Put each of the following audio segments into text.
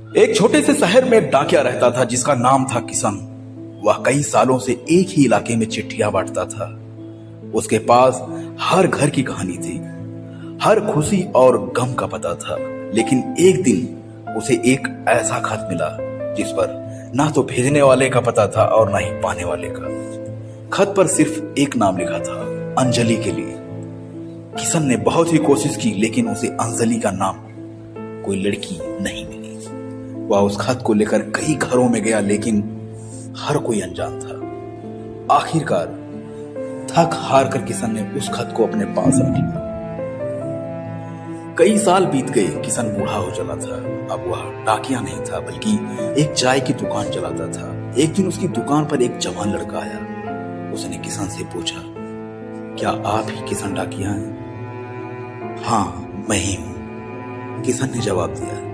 एक छोटे से शहर में एक डाकिया रहता था जिसका नाम था किशन। वह कई सालों से एक ही इलाके में चिट्ठियां बांटता था। उसके पास हर घर की कहानी थी, हर खुशी और गम का पता था। लेकिन एक दिन उसे एक ऐसा खत मिला जिस पर ना तो भेजने वाले का पता था और ना ही पाने वाले का। खत पर सिर्फ एक नाम लिखा था, अंजलि के लिए। किशन ने बहुत ही कोशिश की लेकिन उसे अंजलि का नाम कोई लड़की नहीं मिली। वह उस खत को लेकर कई घरों में गया लेकिन हर कोई अनजान था। आखिरकार थक हार कर किशन ने उस खत को अपने पास रख लिया। कई साल बीत गए, किशन बूढ़ा हो चला था। अब वह डाकिया नहीं था बल्कि एक चाय की दुकान चलाता था। एक दिन उसकी दुकान पर एक जवान लड़का आया। उसने किशन से पूछा, क्या आप ही किशन डाकिया हैं? हाँ, मैं ही हूं, किशन ने जवाब दिया।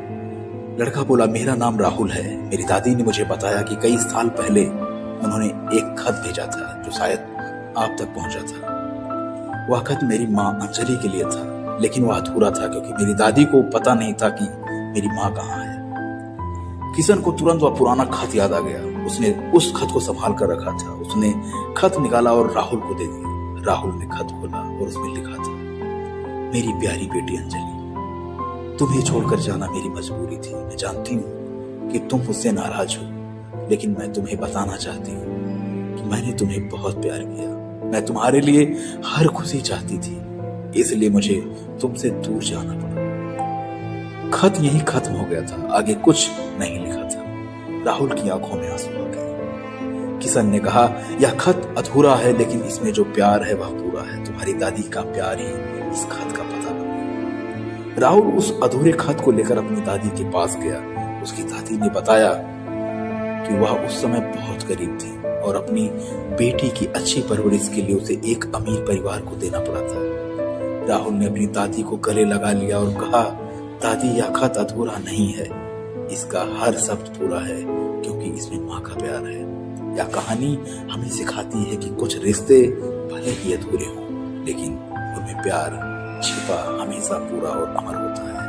लड़का बोला, मेरा नाम राहुल है। मेरी दादी ने मुझे बताया कि कई साल पहले उन्होंने एक खत भेजा था जो शायद आप तक पहुंचा था। वह खत मेरी माँ अंजलि के लिए था, लेकिन वह अधूरा था क्योंकि मेरी दादी को पता नहीं था कि मेरी माँ कहाँ है। किशन को तुरंत वह पुराना खत याद आ गया। उसने उस खत को संभाल कर रखा था। उसने खत निकाला और राहुल को दे दिया। राहुल ने खत खोला और उसमें लिखा था, मेरी प्यारी बेटी अंजलि, तुम्हें छोड़कर जाना मेरी मजबूरी थी। मैं जानती हूँ कि तुम मुझसे नाराज हो, लेकिन मैं तुम्हें बताना चाहती हूँ कि मैंने तुम्हें बहुत प्यार किया। मैं तुम्हारे लिए हर खुशी चाहती थी, इसलिए मुझे तुमसे दूर जाना पड़ा। खत यहीं खत्म हो गया था, आगे कुछ नहीं लिखा था। राहुल की आंखों में आंसू आ गए। किशन ने कहा, यह खत अधूरा है लेकिन इसमें जो प्यार है वह पूरा है। तुम्हारी दादी का प्यार ही इस खत का पता बना। राहुल उस अधूरे खत को लेकर अपनी दादी के पास गया। उसकी दादी ने बताया कि वह उस समय बहुत गरीब थी और अपनी बेटी की अच्छी परवरिश के लिए उसे एक अमीर परिवार को देना पड़ा था। राहुल ने अपनी दादी को गले लगा लिया और कहा, दादी, यह खत अधूरा नहीं है, इसका हर शब्द पूरा है क्योंकि इसमें माँ का प्यार है। यह कहानी हमें सिखाती है कि कुछ रिश्ते भले ही अधूरे हों लेकिन उनमें प्यार छिपा हमेशा पूरा और अमर होता है।